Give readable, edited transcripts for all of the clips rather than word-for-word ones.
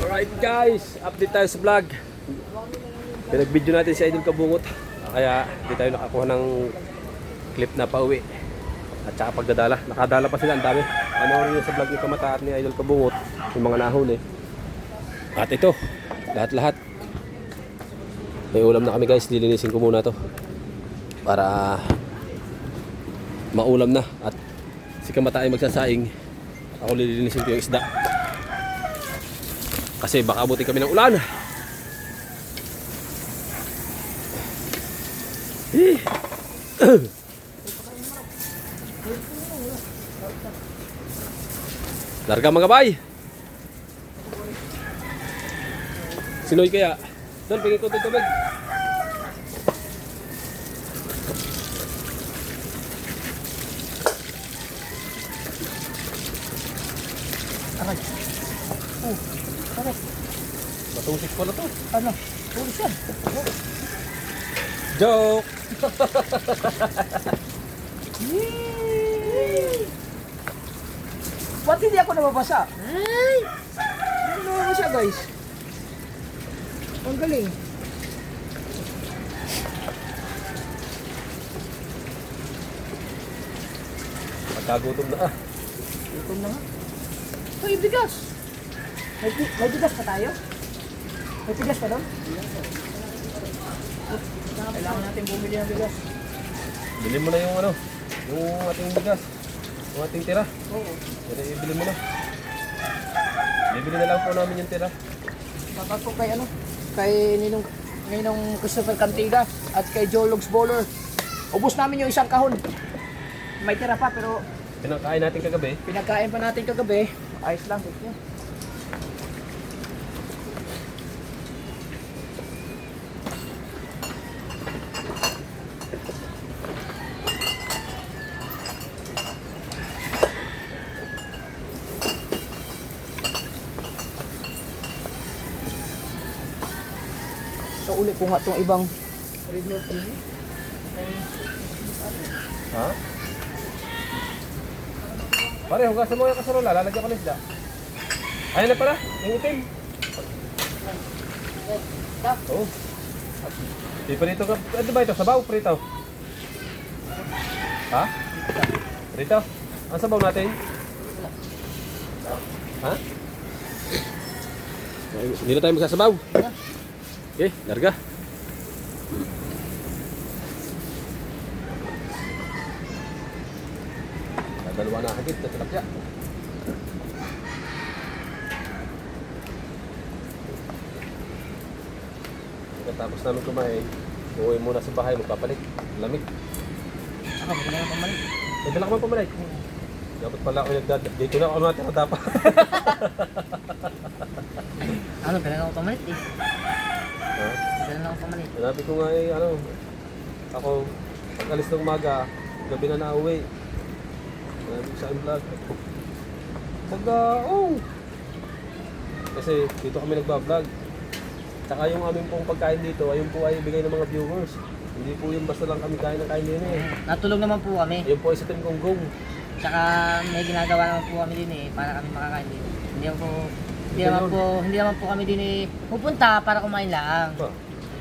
Alright guys, update tayo sa vlog. Pinag-video natin si Idol Kabungot. Kaya hindi tayo nakakuha ng clip na pauwi. At saka pagdadala. Nakadala pa sila, ang dami. Ano rin sa vlog ni Kamataat ni Idol Kabungot. Yung mga nahuli. At ito, lahat-lahat. May ulam na kami guys, lilinisin ko muna to. Para maulam na. At si Kamataat ay magsasaing. Ako lilinisin ko yung isda. Kasi baka abutin kami ng ulan. Larga mga bay. Sinoy kaya? Doon, pingin ko tubig. Aray. Aray. Matusik ko na to. Ano? Pulis yan. Joke! Ba't hindi ako nababasa? Ay! Hindi nababasa guys. Ang galing. Magkagutom na ah. Gutom na nga. Uy, bigas! May bigas pa tayo? May bigas pa doon? Kailangan natin bumili ng bigas. Bilhin mo na yung ano, yung ating bigas. Yung ating tira. Oo. Yan, ibili mo na. Bibili na lang po namin yung tira. Dapat po kay ano? Kay Ninong Christopher Cantiga at kay Joe Logs Bowler. Ubus namin yung isang kahon. May tira pa pero Pinakain natin kagabi. pinagkain pa natin kagabi. Ayos lang. Thank you. So ulit ko nga itong ibang Ha? Pare, hugasan mo yung kasarola. Lalagyan ko ng isda. Ayun na pala. Yung itim. Oo. Di prito ka. Ano ba ito? Sabaw? Prito? Ha? Prito? Ang sabaw natin? Ha? Hindi na tayo magsasabaw. Okay, larga. Dalawa na hagit na tilapia. Pagkatapos namin kumain, uuwi muna sa bahay, magpapalit. Lamig. Ako, hindi na lang pamalik. Pwede lang naman pumalik. Dapat pala ako dito na ako natin dapat. Ano, kailangan ako pamalik eh. Ha? Kailangan ako pamalik. Sinabi ko nga eh, ano, ako, pag alis ng umaga, gabi na nauwi. Sinabi ko sa aking vlog. Kasi dito kami nagbablog. Tsaka yung aming pong pagkain dito, ayun po ay bigay ng mga viewers. Hindi po yung basta lang kami kain ng kain din eh. Natulog naman po kami. Ayun po ay sa Team Gonggong. Tsaka may ginagawa naman po kami din eh, para kami makakain din. Hindi naman po kami din eh pupunta para kumain lang.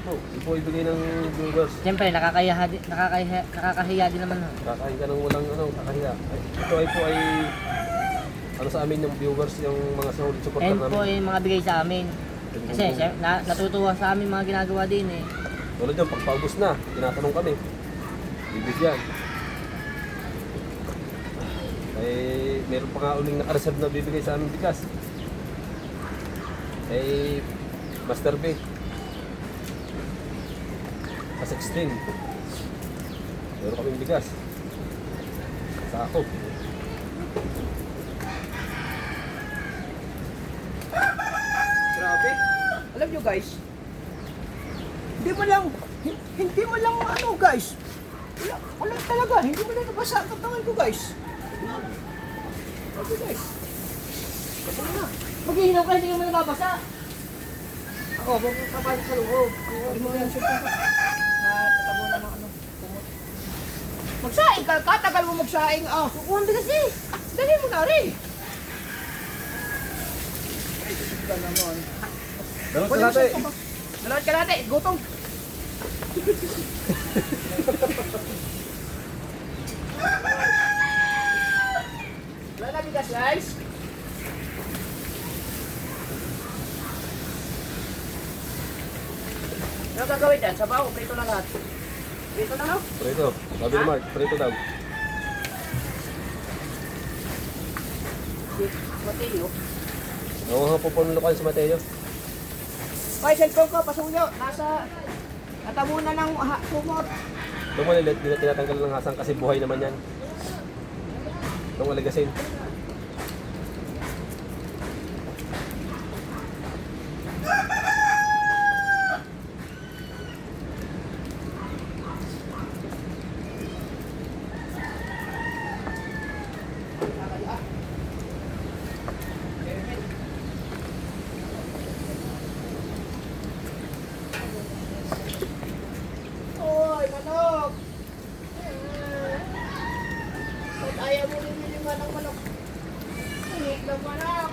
Yun po ibigay ng viewers. Siyempre, nakakahiya din naman. Kakain ka ng walang ano, kakahiya. Ito ay po ay ano sa amin yung viewers, yung mga solid supporter And po namin. yung mga bigay sa amin. Kasi natutuwa sa amin mga ginagawa din eh. Tulad yun, pagpaubos na, tinatanong kami. Bibigyan. Eh, meron pa nga uling naka-reserve na bibigay sa aming bigas. Eh, Master B. Sa 16. Meron kaming bigas. Sa ako. Grabe. Alam nyo guys, hindi mo lang ano guys. Wala talaga, hindi mo lang nabasa ang katangan ko guys. Okay guys. Basta na. Maghihinaw ka, hindi ka mo nababasa. Ako, huwag mo kapalik sa loob. Hindi mo yan siya pa. Natabo na ng ano. Magsaing ka, katagal mo magsaing. Kukuhan bigas eh. Dali mo na rin. ka naman. Dalawang Kunin mo kalate. siya, dalawang kalate, gutom. Wala na bigas, guys. Ano gagawin dyan? Sabaw, prito na lahat. Prito na, no? Prito. Sabi ni Mark, prito daw. Mateo. Ang pupunukan si Mateo. May cellphone ko, pasuyo. Nasa natabunan ng kumot. Itong malilit, hindi na tinatanggal ng hasang kasi buhay naman yan. Itong alagasin. Oy, manok! Ba't ayaw mo rin yung manok? Manok na manok!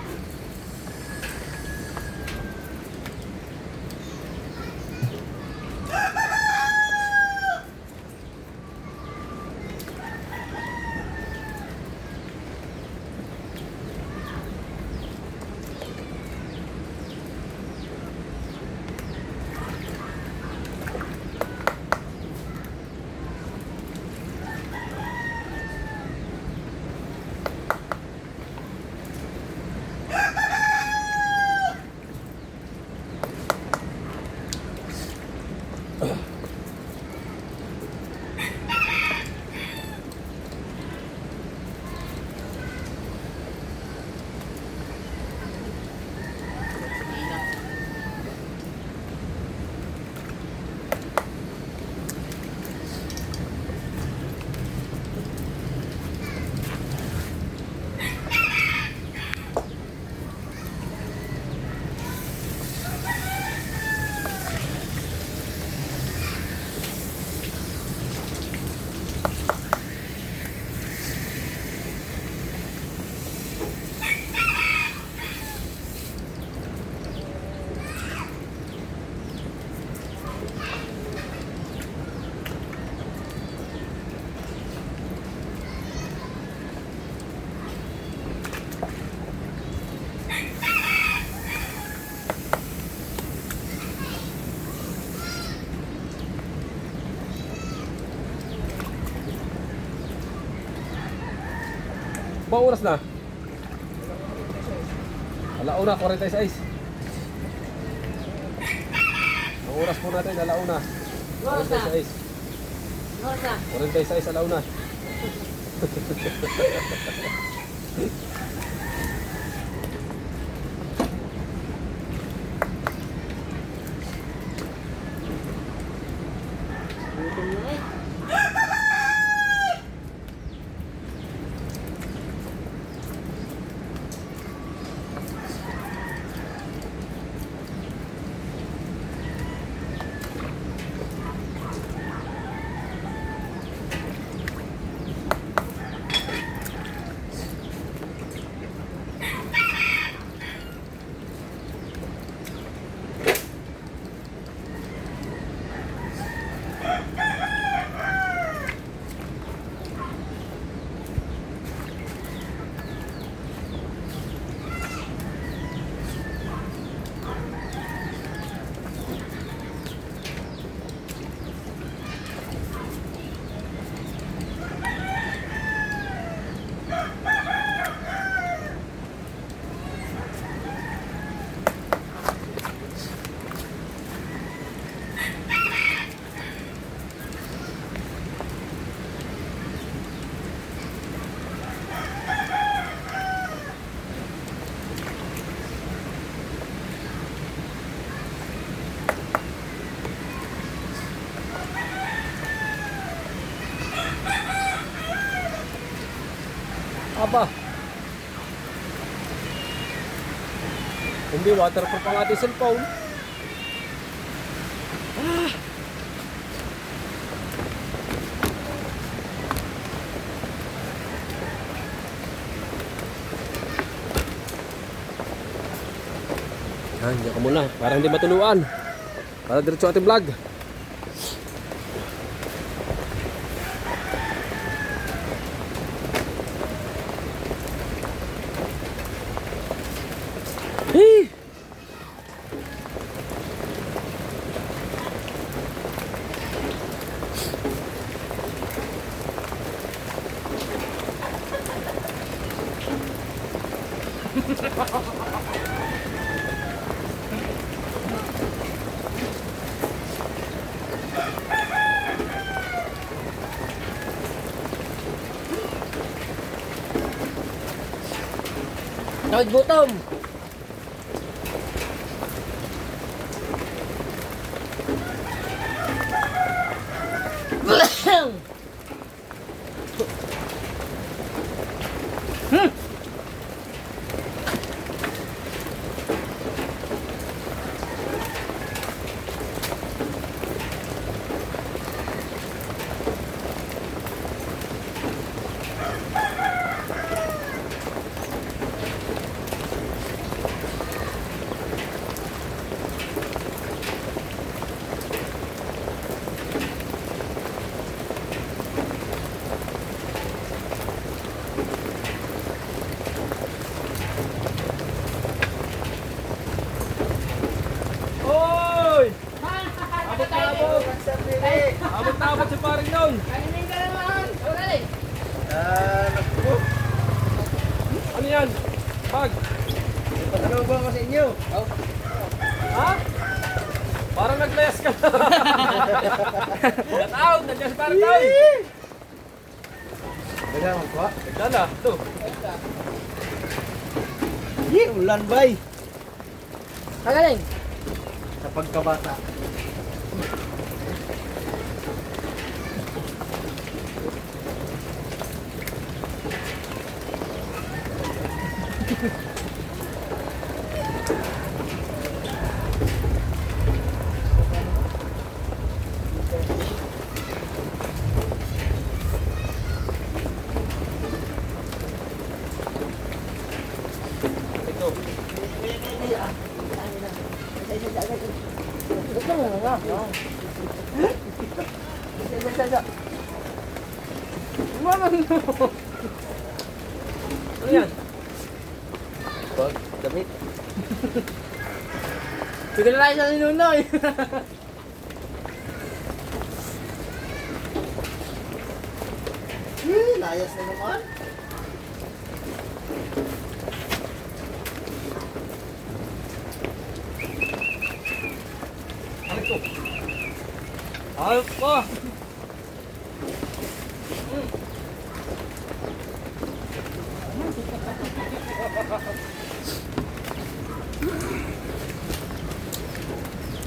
Bang oras na? Alauna, 46. Ang oras po natin, alauna. 46. 46, alauna. Aba. Hindi waterproof ang ating cellphone. Diyan ka muna. Para hindi matuluan. Para diretso ating vlog. Hee! Naggutom. Oy! Abot-abot! Abot-abot si paring yun! Kainin ka naman. Okay. Naku, Ano yan? Bag! patanaw ba ako sa inyo? Ha? Parang nag-less ka. Nataon! Nandiyan si paring taon! Dagang ako ha? Nagdala! Ito! Ulan bay! Kagaling. Sa pagkabata. Ito! Gusto mo nga. Ano yan? Pag damit. Sige na tayo sa ninunoy. Layas na naman. Ano ito? Ayos pa!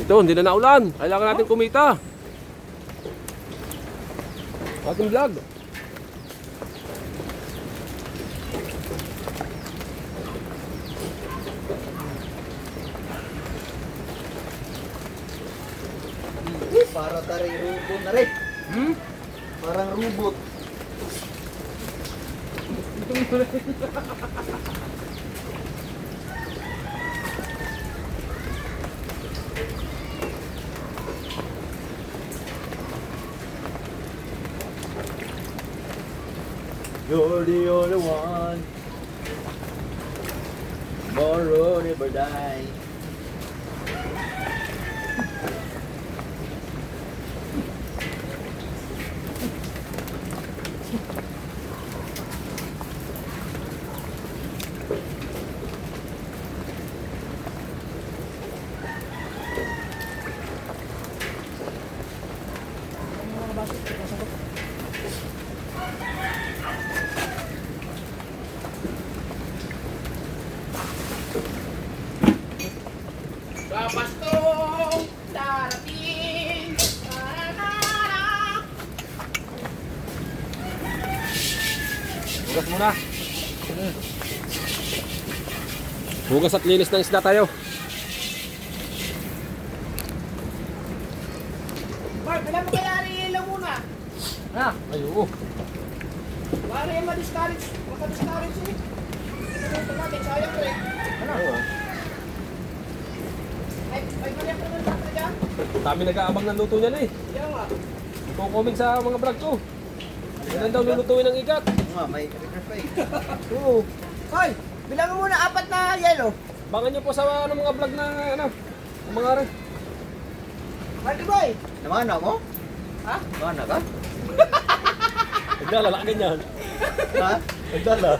Ito, hindi na naulan. Kailangan natin kumita. Ating vlog. Para tari rubot na rin. Parang rubot. You're the only one. Tomorrow never die. Papastong darating. Hugas muna. Hugas at linis ng isda tayo. Mark, bilang mo kaya rin lang muna. Ha? Ay, oo. Para yung ma-discourage. Maka-discourage eh. Ito natin, sayang rin. Oo. Dami nag-aabang ng luto niya na eh. Kaya nga. Iko-comment sa mga vlog ko. Ganun daw lulutuin ng ikat. Oo nga, may request pa eh. Oo. Hoy, bilangan mo na 4 na yelo. Bangan niyo po sa mga vlog na ano, mga rin. Marty boy. Namana mo? Ha? Namana ka? Nagdala, ganyan. Ha? Nagdala.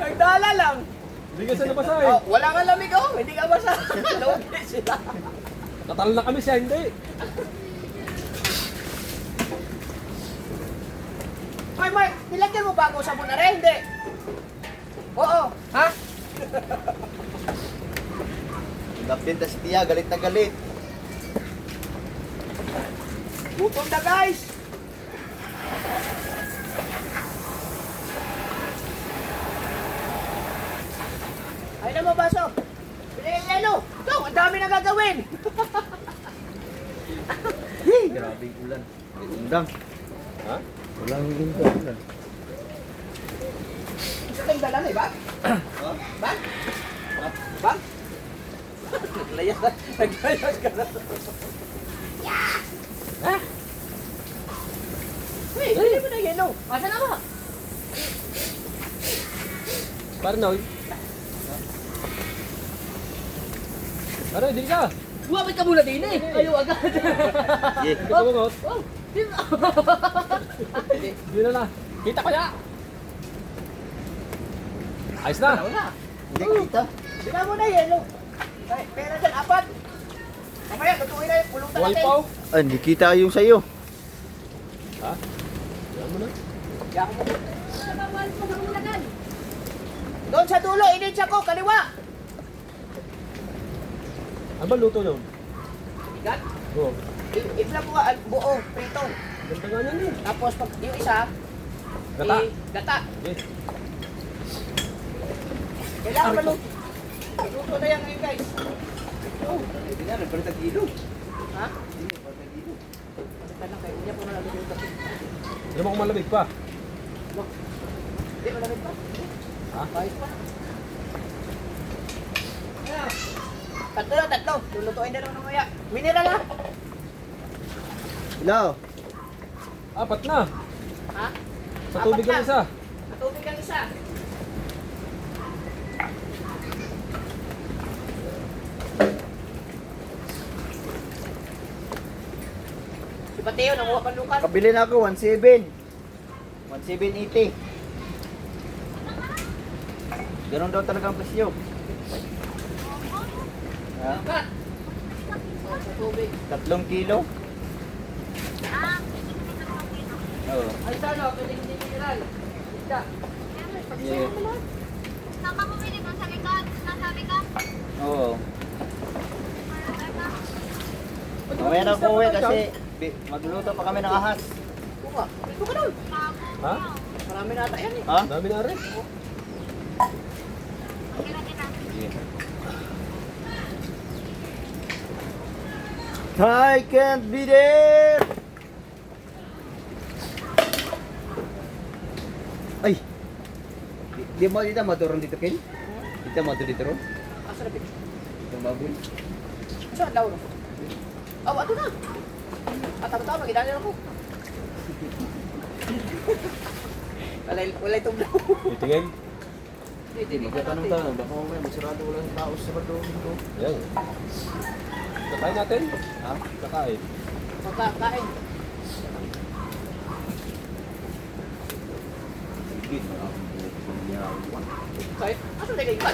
Nagdala lang. Hindi kasi nabasa eh. Oh, wala kang lamig oh. Hindi ka basa. Lugi sila. Natal na kami siya, hindi. Hoy Mark, nilagyan mo ba ako sa muna rin? Hindi. Oo. Ha? Napinta si Tia, galit na galit. Gutom na guys. Ay na mo baso. Pili yung yelo. Ito, ang dami na gagawin. Grabe yung ulan. Undang. Ha? Walang hiling ka ulan. Ito kayong dala na eh, ba? Ha? Ba? Ba? Naglayas na. Naglayas ka na. Ha? Hey, hindi mo na yelo. Masa na ba? Parnoy. Ano, hindi ka. Buwapit ka muna din eh. Kayo agad. Yeah. Hindi ka bungot. Oh, Hindi na na. Kita ko ya. Ayos na. wala. Hindi kita. Sila mo na yelo. Ay, pera dyan, 4. Mamaya, lutuin na yung pulutan Buhay natin. pa. Ah, hindi kita yung sa'yo. Ha? Yan mo na. Diyan mo. Doon sa dulo, initsa ko, kaliwa. Ano ba luto yun? Igat. Oo. I-flap mo ka, buo, prito. Ganda nga yan eh. Tapos pag yung isa, Gata. gata. Okay. Kailangan maluto. Luto na yan ngayon guys. Oh, hindi na, nagpalitan kilo. Ha? Hindi, nagpalitan kilo. Basta lang kayo, hindi ako nalalagay yung gabi. Alam mo kung malamig pa. Hindi, malamig pa. Ha? Kahit pa. Ayan. Tatlo. Lulutuin na lang mamaya. Mineral ha? Hello? 4 na. Ha? Sa tubig Apat ang isa. Sa tubig ang isa. Si Pateo, nanguha pang lukat. Kabili na ako, 1.7. 1.780. Ganon daw talaga ang presyo. Ha? Lukat. Oh, sa tubig. 3 kilo? Oo. Ay, sana, pwede hindi mineral. Isda. Yeah. Saan ka bumili doon sa likod? Nasabi ka? Oo. Mamaya na ako uwi kasi magluto pa kami ng ahas. Buka. Dito ka doon. Ha? Marami na ata yan eh. Ha? Dami na rin. I can't be there! Ay! Di mo dito maturon dito, Ken? Dito mo dito ron? Asa na pito? Itong baboy? Saan daw? Oh, ato na. At ako tama, magidali ako. Walay tublo. Itingin. Hindi, Magtatanong-tanong, baka mamaya masarado wala ng tao sa bardo dito. Yan. Kakain natin. Ha? Kakain. Magkakain. Bigit na ako. Kahit, aso na kayo ba?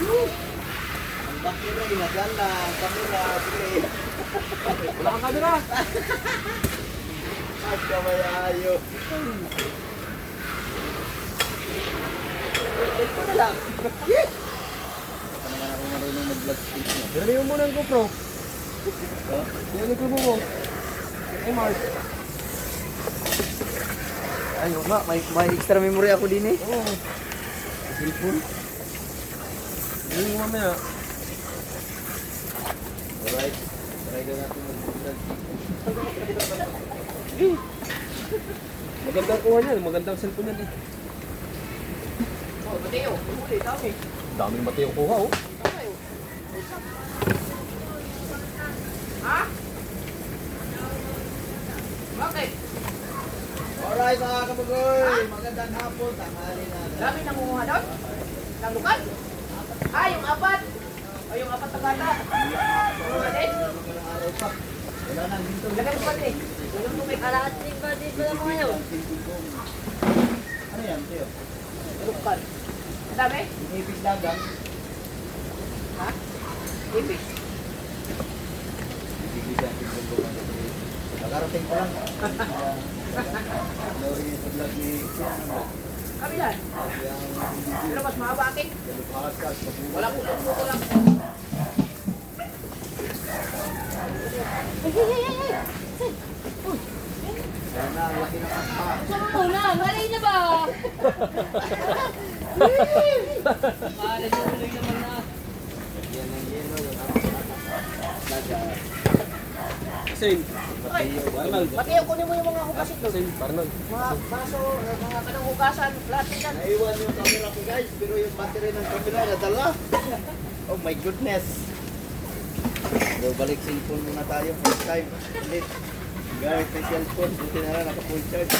Ang bakit na ginaganda, ang kamera, sige. Wala kang camera. At kamayayo. Ito na lang. Ano naman ako marunong mag-vlog speech mo? Dali mo muna ang GoPro. Yan yung kubo mo. Ay, Mark. Ay, nga, may extra memory ako din eh. Oo. Cellphone. Dali mo mamaya. Alright. Try na natin mag-vlog. Sige. Magandang kuha niyan. Magandang cellphone yan eh. Oh, Mateo, huli, dami. Dami ng Mateo kuha oh. Ha? Bakit? Alright mga kabugoy, magandang hapon, tanghali na. Dami nangunguha doon? Ng lukan? Ah, yung apat. O yung apat na bata. Ano din? Magandang araw pa. Wala nang dito. Lagay mo pati. Tulong mo may kalahating ba dito lang mo ngayon? Ano yan, Teo? Lukan. Ang dami? Inipis dagang. Ha? Ibig. Bibigyan din ko ba ito? Nakarating ko lang. Lori sa vlog ni Kabilan. Pero mas mahaba akin. Wala po lang. Kaya na, ang laki ng aspa. Sama mo na, malay na ba? Yan ang yelo, yung aspa. Same. Ay, Arnold. Mateo, kunin mo yung mga hugasin doon. Same. Arnold. Mga baso, mga kanang hugasan, lahat yan. Naiwan yung camera ko guys, pero yung battery ng camera nadala. Oh my goodness. So, balik cellphone muna tayo, first time. Ulit. Guys, may cellphone, buti na lang, naka-full charge.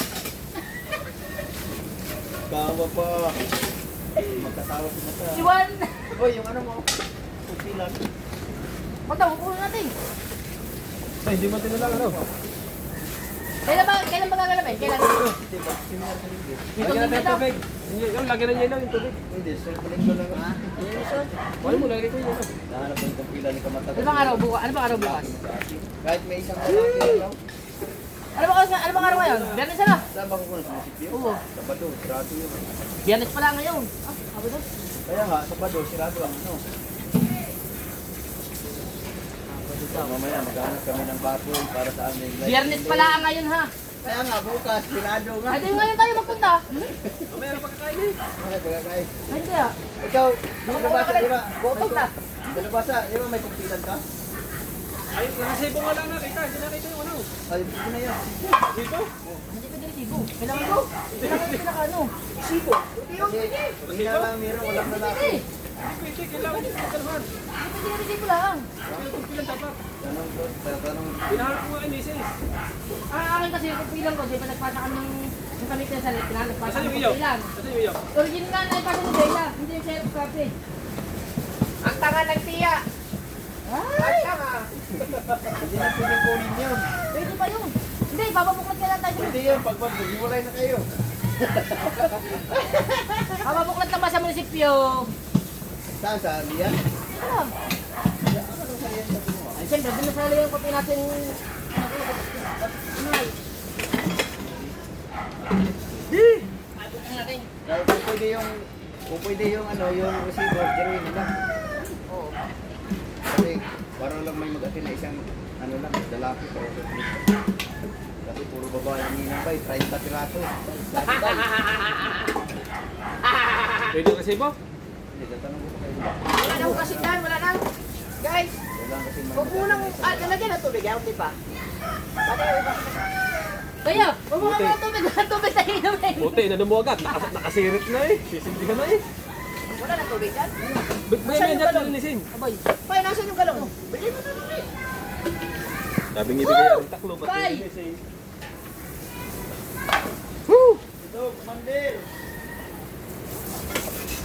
Kawa pa. Magkatawa si mata. Iwan! Oy, yung ano mo? Pupilan. Matawag ko natin. Ay, hindi mo tinalang ano. Kailan ba gagalapin? Kailan? Hindi ba? Similar sa hindi. Lagyan natin ng tubig. Yung lagyan na niya lang yung tubig. Hindi, cellphone ko lang. Wala mo, lagyan ko yun. Nahanap ko yung pupilan ni Kamata. Ano bang araw bukas? Ano bang araw bukas? Kahit may isang lalaki lang. Ano bang araw ngayon? Biyernes na. Saan ba ko kung munisipyo? Oo. Sabado, sirado yun. Biyernes pala ngayon. Ah, sabi doon. Kaya nga, Sabado, sirado ang ano. Mamaya, maghanap kami ng baboy para sa aming live. Biyernes pala ngayon ha. Kaya nga, bukas, sirado nga. Ay, di ngayon tayo magpunta. Meron pa kakain eh. Ay, pagkakain. Ay, hindi ah. Ikaw, nabasa, di ba? Botog na. Nabasa, di ba may kumpilan ka? Ay, nakasibo nga lang nakita. Hindi nakita yung ano. Ay, hindi na yan. Dito? Hindi ko din sibo. Kailangan ko. Kailangan ko pinaka ano. Sibo. Kasi, hindi na lang meron, walang lalaki. Pwede, kailangan yung pagkaluhan. Hindi ko din sibo lang. Yung pilang dapat. Tanong ko, tanong. Pinahanap ko nga yung misis. Akin kasi yung pilang ko. Di ba nagpasa kami yung kami sa pinag nagpasa Asan kami yung ng iyo? pilang. Asan yung iyo? Original na nagpasa ng Bella. Hindi yung Sheriff Cafe. Ang tanga ng tiya. Ay! Ang tanga. Hindi na pwede kunin yun. Pwede pa yun. Hindi, bababuklat ka lang tayo. Pwede yun, pag maghiwalay na kayo. Bababuklat naman sa munisipyo. Saan, saan yan? Alam. Ay, siyempre, doon na sa yung kopi natin. Ay. Natin. Kaya kung pwede yung ano, yung receiver, gawin mo lang. Oo. Kasi parang lang may mag-atin na isang ano lang, lalaki pero kasi puro babae ang ninambay, 30 piraso. Pwede yung kasibo? Hindi, tatanong ko pa kayo. Wala nang kasi dyan, wala nang. Guys, Wala kasi huwag mo nang, nalagyan ng tubig, ayaw, di ba? Kaya, huwag mo Buti. nang tubig tayo inumin. Buti, inano mo agad. Nakasirit na eh. Sisindihan na eh. Wala nang tubig dyan? Bigyan mo yan dyan, linisin. Abay, Pay, nasan yung galong mo? Bili mo na tubig. Sabing ibigay ang taklo, ba't Bye! linisin? Ito, Mandel!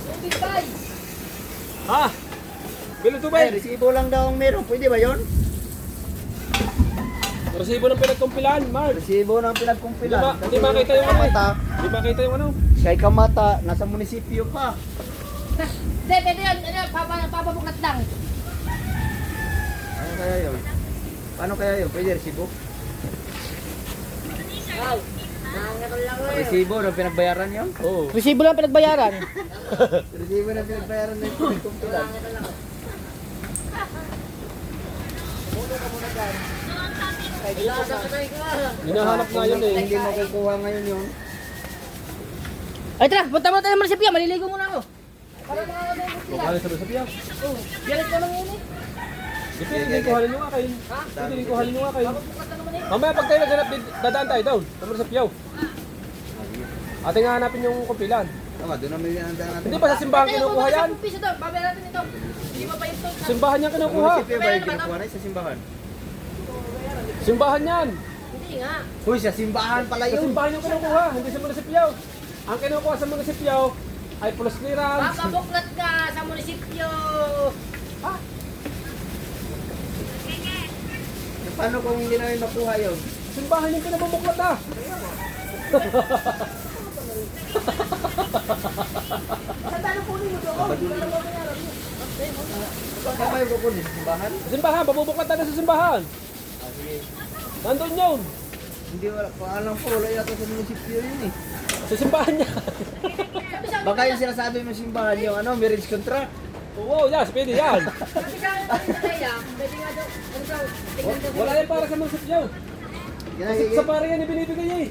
Tubig, Pay. Ha? Bilo Ay, tubig. resibo lang daw ang meron. Pwede ba yun? Resibo ng pinagkumpilan, Mark. Resibo ng pinagkumpilan. Di ba kita yung ano eh? Kamata, Di ba kita yung ano? kay Kamata, nasa munisipyo pa. Hindi, pwede yun. Papabuklat lang. Ano kaya yun? Paano kaya yun? Pwede resibo? Wow. Nangaroon lang Resibo ng pinagbayaran yun? Oo. Resibo lang pinagbayaran. Resibo ng pinagbayaran ng pinagkumpilan. Hinahanap nga yun eh. Hindi mo kukuha ngayon yun. Ay, tara, punta muna tayo ng munisipyo. Maliligo muna ako. Para mga Kung kaya sa sabihan. Oh, biyalit ko lang yun eh. Pwede din kuhanin yung akin. Pwede din kuhanin yung akin. Mamaya pag tayo naghanap, dadaan tayo doon. Tama sa piyaw. Ating hanapin yung kumpilan. Tama, doon namin yan ang daan natin. Hindi ba sa simbahan kinukuha yan? Piso doon, babayaran natin ito. Hindi pa pa ito. Simbahan yan kinukuha. Munisipyo ba yung kinukuha na sa simbahan? Simbahan yan. Hindi nga. Uy, sa simbahan pala Sa yun. simbahan yung kinukuha, hindi sa munisipyo. Ang kinukuha sa munisipyo ay plus clearance. Papabuklat ka sa munisipyo. Paano kung hindi namin makuha yun? Simbahan yung pinabubuklat ah. Sandalo po mo doon. Saan kayo kukunin? Sa simbahan? Sa simbahan, babubuklat tayo sa simbahan. Sige. Nandun yun. Hindi wala. Kung alam ko, wala yata sa munisipyo yun eh. Sa simbahan niya. Baka yung sinasabi mo simbahan yung ano, marriage contract. Oo, yes, pwede yan. Sabi ka natin sa Leia, pwede nga daw, ano daw, tingnan daw. Wala yan para sa munisipyo. Kasi sa pare yan ibinibigay eh.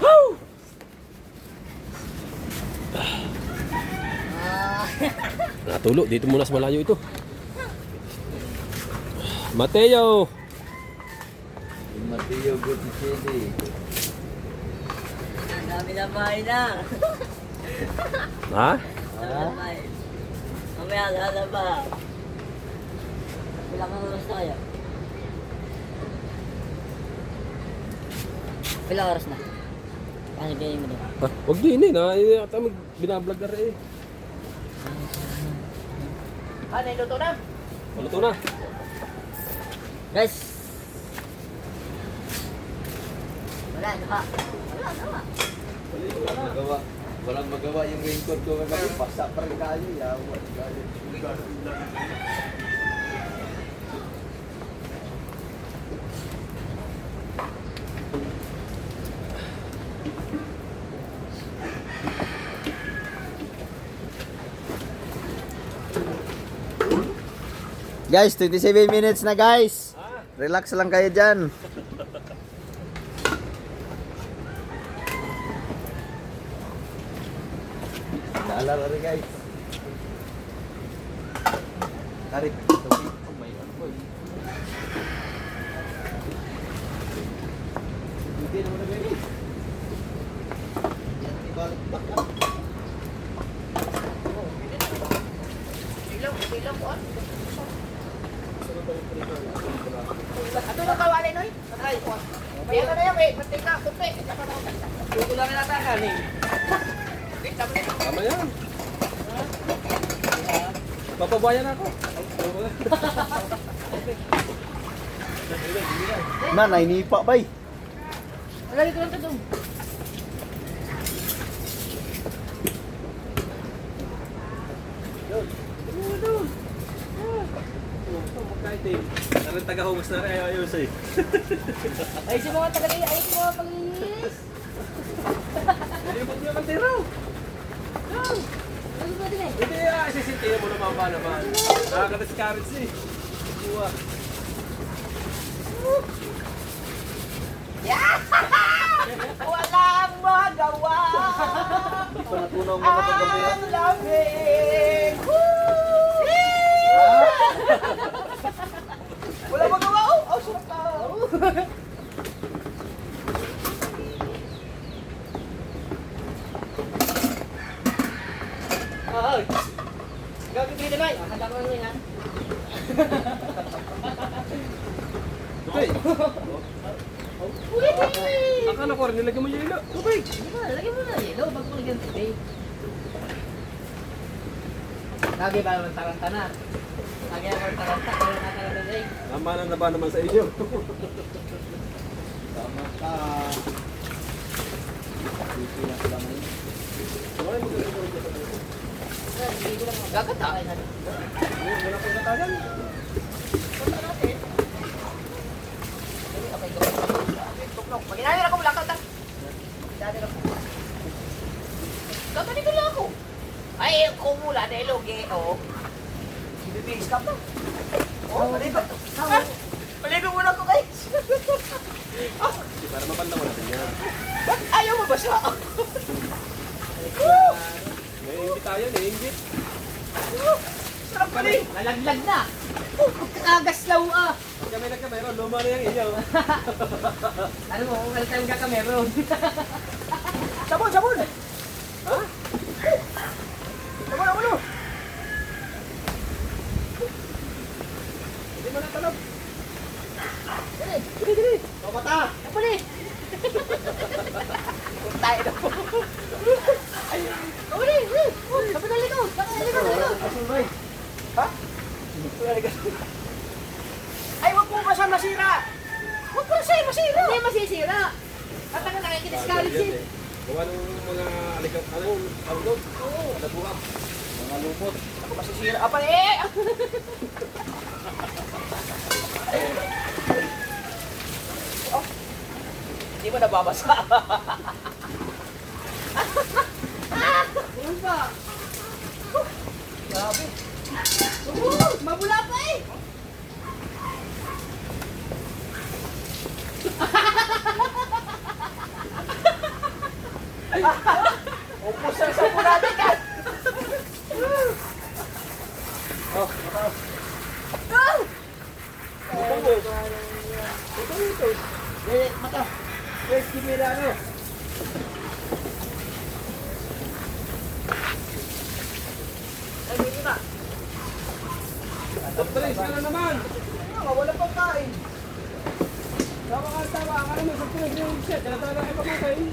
Woo! Natulo, dito muna sa malayo ito. Mateo! Mateo Gutierrez. Ang dami na bahay na. Ha? Bahay. Mamaya lalaba. Ilang oras na kaya? Ilang oras na? Ano ganyan mo doon? Ah, wag din eh, na ata binablog na rin eh. Ano, iluto na? Maluto na. Guys! Wala, naka. Wala, naman. Walang magawa. Walang magawa yung raincoat ko kagabi. Basa pa rin kayo. Yawa. Guys, 27 minutes na guys. Relax lang kayo dyan. Naalala rin guys. Tarik. Topi. Oh, may ano po eh. Hindi naman na gani. Yan, ibalik back up. Ilang po, Ato na kawali, Noy? Ay, may ano na yan, may mantika, puti. Kukulangin natin ka, ni. Tama yan. Papabayan ako. Man, nainipa bay. Wala dito lang ito doon. Ang taga-hugas na rin ayaw sa'yo. Ay, si mga tagal ay si mga paglinis. Hindi mo kantero. Ano ba din eh? Hindi, sisintihin mo naman ba naman. Nakakatas-carrots eh. Buwa. Walang magawa. Hindi pa natunaw mga kagabi. Ang lamig. Wala magawa. Oh, sarap ka. Ay. Gagawin dito na. Handa ko lang yan. Okay. Akala ko rin nilagyan mo yung ilo. Tubig. Lagyan mo na yelo bago ko lagyan ng tubig. Lagi ba naman taranta na? Lagi ako taranta, pero nakalala na eh. Tama na ba naman sa inyo? Tama ka. Dito na sila ngayon. Gagata. Wala pang katagan. Punta natin. Okay, go. Tuklok. Maginali ako mula kata. Dali lang. Gagani ko lang ako. Ay, kumula na ilogi. Oo. Bibigis ka pa. Oh, maligo. Maligo muna ko guys. Para mapantaw natin yan. Ayaw mo ba siya? tayo, nainggit. Sarap pala eh. Nalaglag na. Magkakagaslaw ah. Pag kami nagkameron, luma na yung inyo. Ano mo, kung alam ka ka meron. Sabon, sabon. Ha? Sabon, sabon. Hindi mo natalab. Dili, dili, dili. Pamata! Sabon eh. Kung tayo na po. Sabon eh. Sabon na likod. Sabon na likod. Asulay! Ha? Ay, wag po ba siya masira? Wag po siya masira. Hindi masisira. At ang nakikidiscourage eh. Gawa ng mga aligaw, ano doon? Oo. Nagbuwag. Mga lumot. Ako masisira. Apa eh. Oh. Hindi mo nababasa. Ano ba? Grabe. Mabula pa eh. Upos ang sapo natin ka. Oh, Mata. Where's Kimira no? Ay, hindi ba? top 3 ka na naman. Ano, wala pang kain. Tama ka, tama. Akala mo, top 3 yung set. Kaya tayo na kayo pagkakain.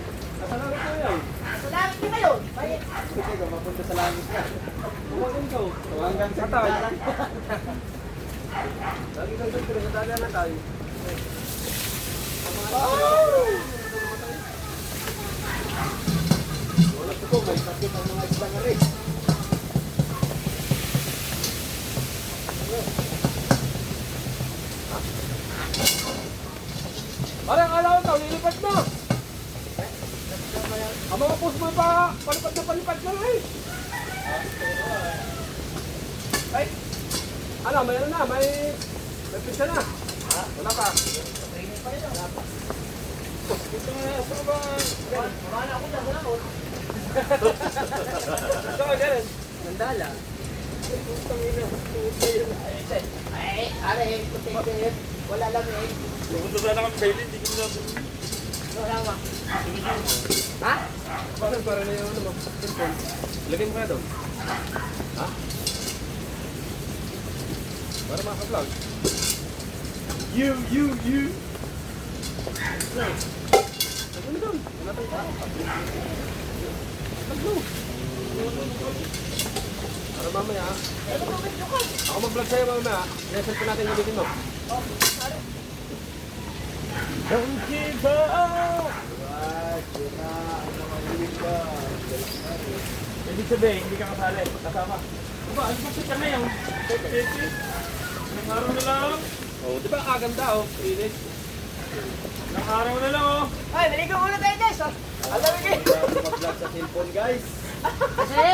Kasalamat ko yan. Salamat niyo ngayon. Bakit? Sige, mapunta sa langis na. Tumawagin ko. Hanggang sa Katay. gitaran. Lagi kang top 3. Nadala na tayo. Wala ko, may sakit ang mga isla nga rin. Parang akala ko tao, lilipat na. Ang mga post mo pa, palipad na eh. Ay, ano, may ano na, may pizza na. Wala pa. Ito nga, saan ba? Kumana ako dyan, wala ko. Ito ka dyan. Nandala. Ay, are, puti. Wala lang eh. Pupunta sana kami sa ilin, hindi ko na Wala ba? Ha? Parang para na yung ano mo. Cellphone. Lagyan mo kaya doon. Ha? Para maka-vlog. You! Lagyan mo doon. Wala tayong tao. Vlog mo. Para mamaya. Ako mag-vlog sa'yo mamaya. Reset ko natin yung bitin mo. Don't give up! Right, yun na ang mga hilig ka. Ibig sabihin, hindi ka kasali, kasama. Diba, ano ba siya na yung 50? Ilang araw na lang? Oh, di ba kaganda oh. Inis. Ilang araw na lang oh. Ay, naligo muna tayo guys. Oh. Alam mo kayo. Mag-vlog sa cellphone, guys. Kasi,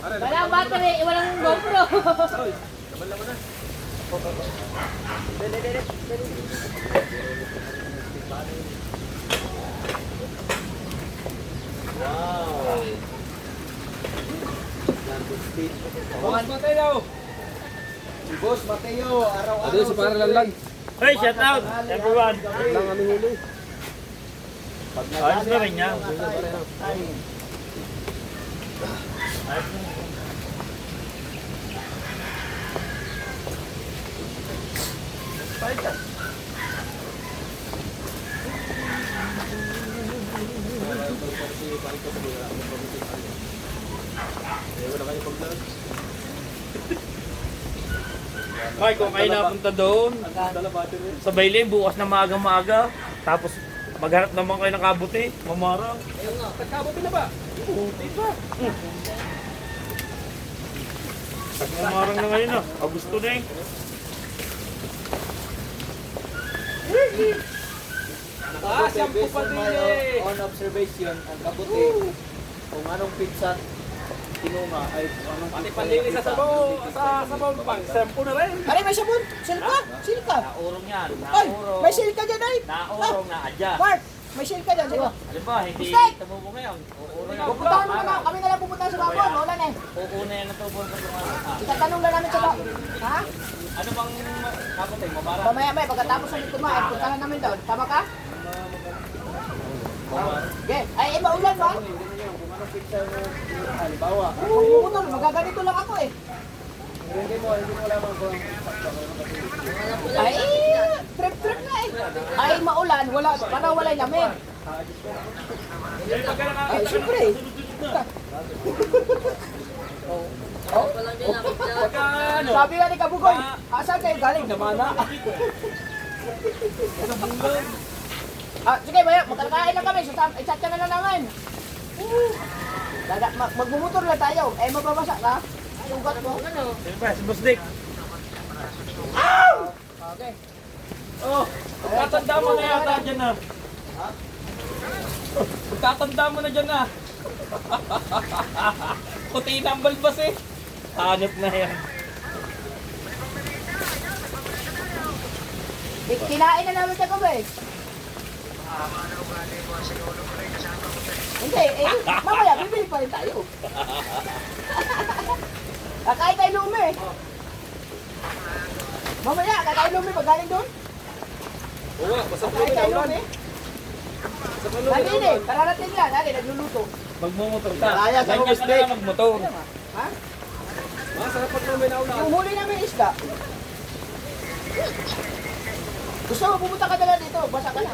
Are, walang battery, walang GoPro. Oy, laban mo na. Wow. Nandun Bukas pa tayo. Si Boss Mateo, araw-araw. Ano si para lang. Hey, shout out everyone! Lang kami huli. Pag Ayos na rin yan. Ayos na. Ay, kung kayo napunta doon, sa Bailey, bukas na maaga-maaga, tapos maghanap naman kayo ng kabuti, mamarang. Ayun nga, nagkabuti na ba? Di ba? Mamarang na ngayon ah, Agosto na eh. Nakasyam po Based on pati my eh. own observation, ang kabuti, kung anong pizza tinunga ay kung anong Pati pizza panlili yung sa pizza. sabaw, sa sabaw pang sempo na rin. Are, may sabon. Silka. Silka. Naurong yan, Ay, may silka dyan ay. Naurong na adya. Mark, may silka dyan. Di ba? Ano ba, hindi Mistake! tumubo ngayon. Uurong Pupuntahan mo na. Kami na lang pupunta sa babon, maulan eh. Uuna yan na to, boss. Itatanong lang namin sa babon. Ha? Ano bang kapatay, mamara? Mamaya-maya, pagkatapos ng kumain, puntahan namin doon. Tama ka? Okay. Ay, maulan ba? Halimbawa, Oo, magaganito lang ako eh. hindi mo alam kung Ay, trip-trip na eh. Ay, maulan, wala, parang walay lamig. Ay, syempre eh. Sabi nga ni Kabugoy, asan kayo galing? Namana. Sige, maya, magkakain lang kami. I-chat ka na lang namin. Magmumotor lang tayo. Eh, mababasa ka. Sugat mo. Siyempre, si Boss Dick. Okay. Oh, tatanda mo na yata dyan na. Tatanda mo na dyan na. Puti na ang balbas eh. Hanip na yan. Kinain na namin sa gabi. Hindi, mamaya, bibili pa rin tayo. Kakain tayo lumi. Mamaya, kakain lumi pag galing doon. Oo nga, basta po Kakain na tayo ulan. lumi. Sa kalong Nandini, kararating lang. Nandini, nagluluto. Magmumotor ka. Kaya sa Ganyan Boss ka na Dick. lang magmotor. Ha? Masarap pag may naulan. Yung huli namin isda. Gusto mo, pumunta ka na lang dito. Basa ka na.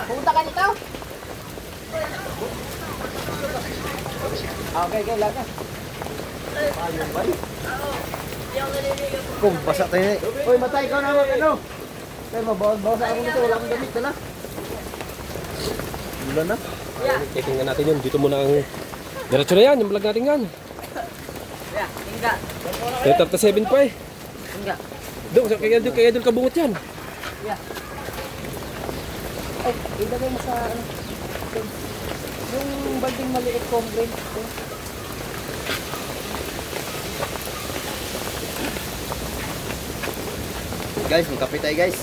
Pumunta ka dito? Okay, lang ka. Kung basa tayo eh. Uy, matay ka na ano? Kaya mabawas ako nito, wala akong damit na. Ulan na. Titingnan natin yun. Dito muna ang... Diretso na yan, yung vlog natin yan. Hinga. 37 pa eh. Hinga. Doon, kaya doon kabungot yan. Ay, ilagay mo sa ano. Yung balding maliit concrete. Guys, magkape tayo guys.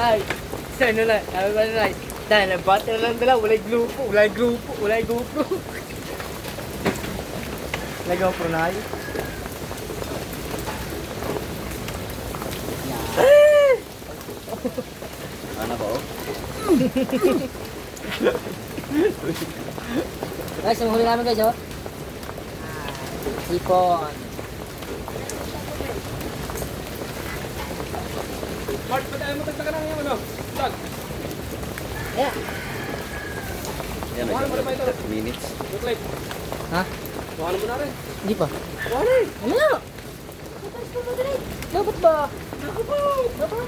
Ay, sana na, sabi ba na, dahil na battle lang dala, walay grupo. Nagaw pro na ay. Ano ba oh? Guys, ang huli namin guys, oh. Sipon. Mark, pa tayo matagtaga na yung ano? Vlog. Yeah. Yan, Ano mo na ba ito? 30 minutes. Yung clip. Ha? Ano mo na rin? Hindi pa. Wala eh. Ano na? Dapat ba? Dapat.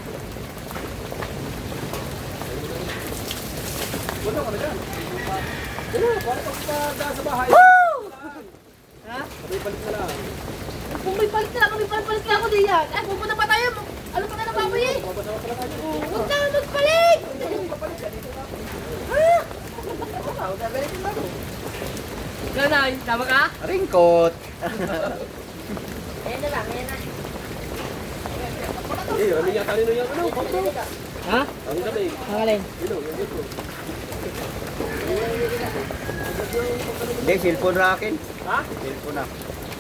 Wala ka na dyan. Ano? Para pagka sa bahay. Ha? Sabay balik na lang. Kung may palit na ako diyan. Ay, pupunta pa tayo. Ano pa nga nababoy eh? Babasa pa lang tayo. Huwag ka magpalit! Ha? Nanay, tama ka? Ringkot. Ayan na lang, ayan na. Eh, ano yan? Kanino yan? Ano? Ha? Ang gabi. Ang galing. Dito, yung dito. Hindi, cellphone na akin. Ha? Cellphone na.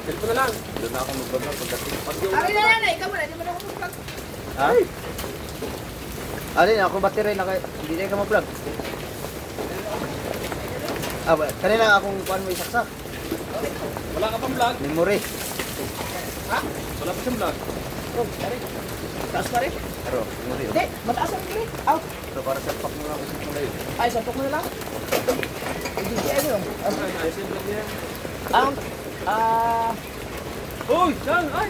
Cellphone na lang. Doon na ako magbablog pagdating. Pag yung... Akin na lang, ikaw muna. Di mo na ako mag-vlog. Ha? Alin, ako battery na kayo. Hindi na ka mag-vlog. Kanina akong kuhan mo isaksak. Wala ka pang vlog? Memory. Ha? Wala pa siyang vlog? Oh, pare. Taas pa rin. Pero, memory. Hindi, mataas ang grade. Aw. So, para sa pack mo lang usap mo na yun. Ay, sampok mo na lang. Hindi, ano yun? Ay, ayos yung vlog niya. Uy! Saan? Ay!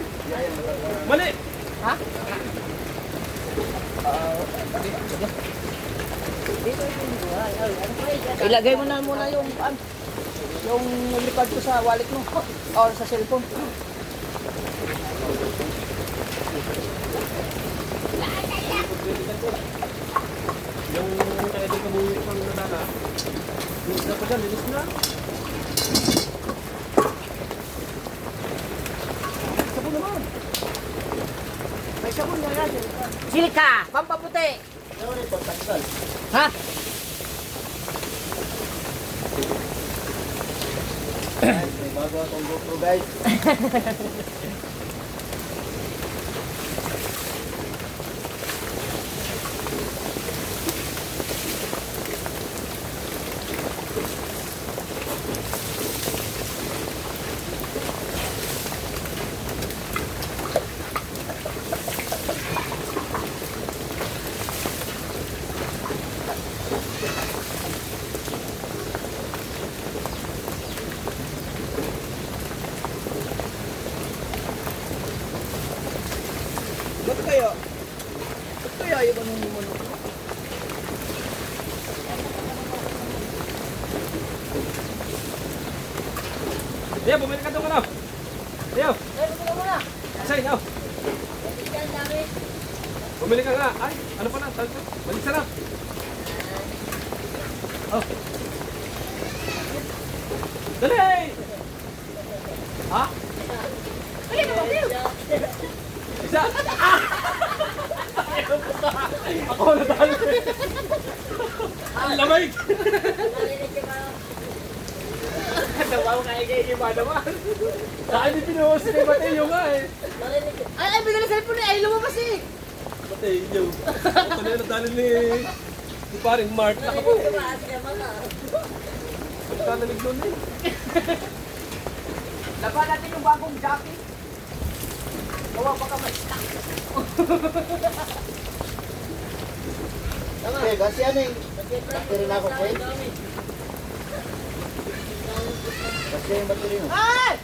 Mali! Ha? Ilagay mo na muna yung nag-record ko sa wallet mo or sa cellphone. dyan, linis mo na. Sabon naman. May sabon na yan. Silika, pampaputi. Ano rin pagtanggal? Ha? Guys, may bago akong GoPro guys. Ba't kaya? Ba't kaya yung anong naman? Leo, bumili ka doon ano? Leo, Ay, buti ka muna. isay, Leo. Yan, dami. Bumili ka nga. Ay, ano pa na? Balik sarap. Oh. Dali! Ha? Ay, ano ba, Leo? Isa! Ako na tayo. Ang lamig! Nabaw na iba naman. Saan yung pinuhos ni Mateo nga eh? Ay, bigla na cellphone niya. Ay, lumabas eh. Mateo. Ito na yung nadali ni paring Mark. Naka po. Pagkanalig doon eh. Laban natin yung bagong jacket. Gawa pa ka ma-stock. Okay, kasi ano yung battery na ako friend. Kasi yung battery mo. Ay!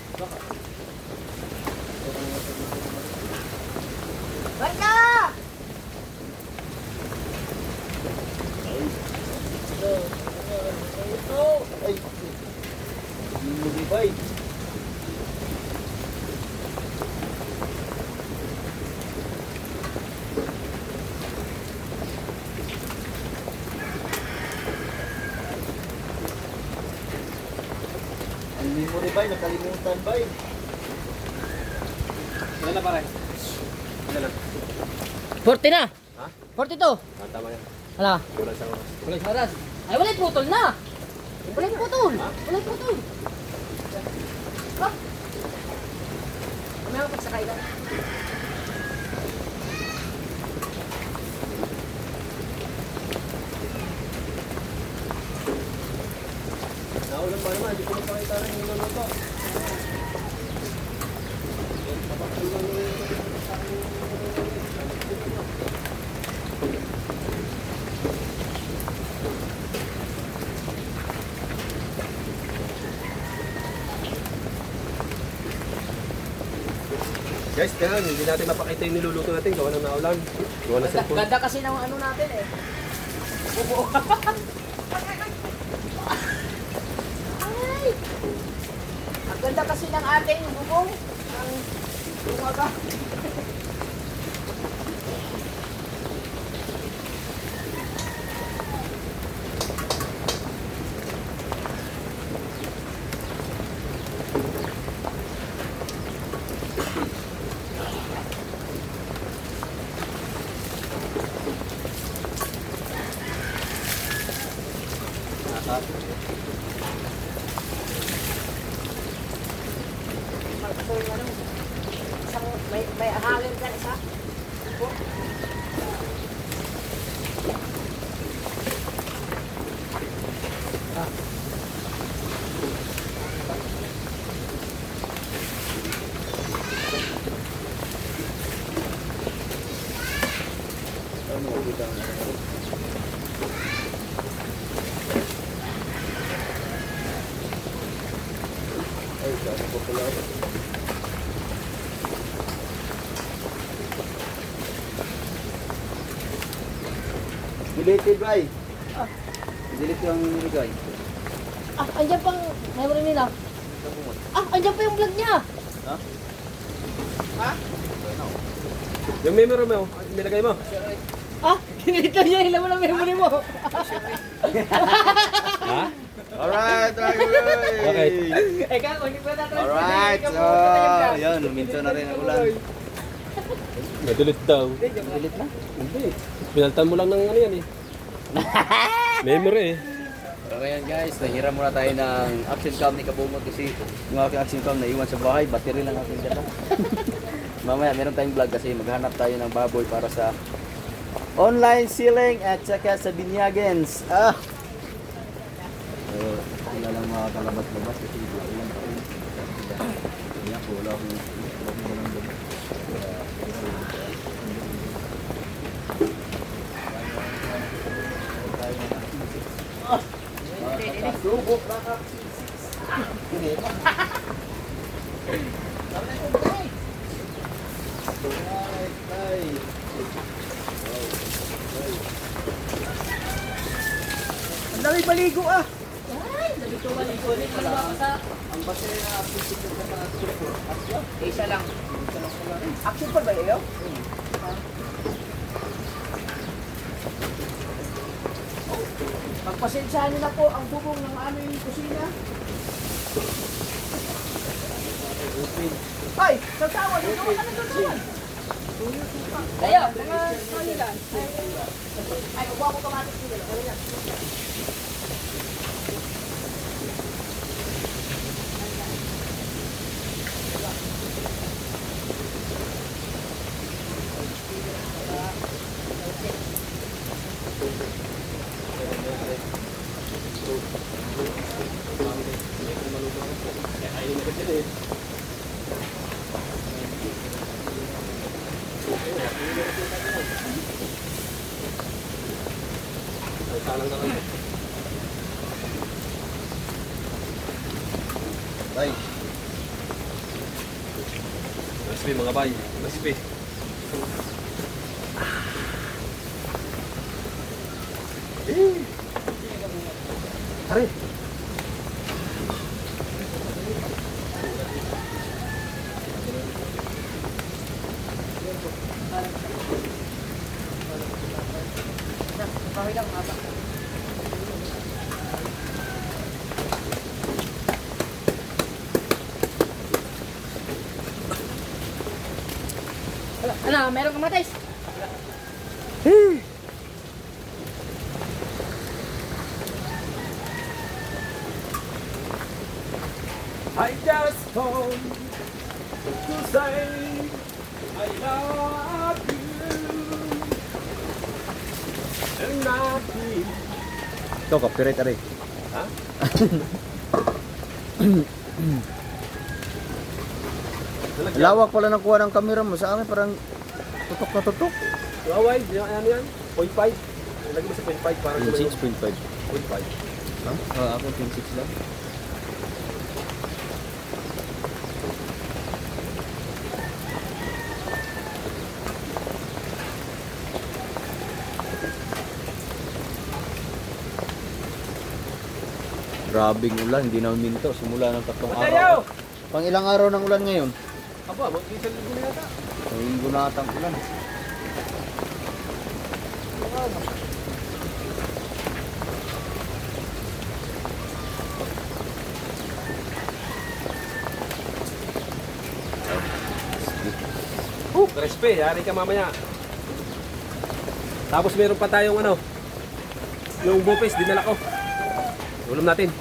Banda! Ay, hindi ba eh. Ang memory ba? Nakalimutan ba eh? Ilan na pare? Ilan na? 40 na. Ha? 42. Ah, tama yan. Hala. Kulang sa oras. Walang oras. Ay, wala'y putol na. Wala'y putol. Wala'y putol. Ha? May ako pagsakay ka. Naulan pa naman, hindi ko makakita na yung luluto. Guys, kaya hindi natin mapakita yung niluluto natin. Gawa ng naulan. Gawa ng cellphone. Ganda kasi ng ano natin eh. Bubuo. Ay! Ang ganda kasi ng ating bubong. Ang umaga. Ito yung ano, isang, may hangin ka isa. Ay, sabi ko pala. Deleted ba eh? Delete yung nilagay. Ah, andyan pang memory nila. Ah, andyan pa yung vlog niya. Yung memory mo, nilagay mo. Ah, kinilito niya. Ilan mo na memory mo. Ha? Alright, Dragon Boy! Okay. Alright, so, yun, luminto na rin ang ulan. Nadulit daw. Dilit na? Hindi. Pinaltan mo lang ng ano yan eh. Memory eh. So ayan guys, nahiram muna tayo ng action cam ni Kabungot kasi yung aking action cam naiwan sa bahay, battery lang aking dala. Mamaya meron tayong vlog kasi maghanap tayo ng baboy para sa online selling at saka sa binyagens. So, wala lang makakalabat-labat kasi ulan pa rin. Kaya po, wala akong doon. Subok baka Ang dami paligo ah. Isa lang. Action pa ba yun? Pagpasensyahan niyo na po ang bubong ng aming kusina. Ay, tatawa. Tatawa ka na doon. Kayo, mga kanilan. Ay, kukuha ko kamatis nila. Ay, Maspi mga bay. Maspi. Tari. Ano, meron kamatis? I just come to say I love you and nothing. ito copyright ari. Ha? Lawak pala ng kuha ng camera mo sa akin parang tutok na tutok. Huawei, ano yan? 0.5. Lagi mo sa 0.5 parang 6.5. 0.5. Ha? Ako 26 lang. Grabing ulan, hindi na huminto simula ng 3 araw. Pang ilang araw ng ulan ngayon? Aba, mag-isang libo na yata. Ang linggo na atang ulan. Crispy, yari ka mamaya. Tapos meron pa tayong ano, yung bupes, dinala ko. Ulam natin.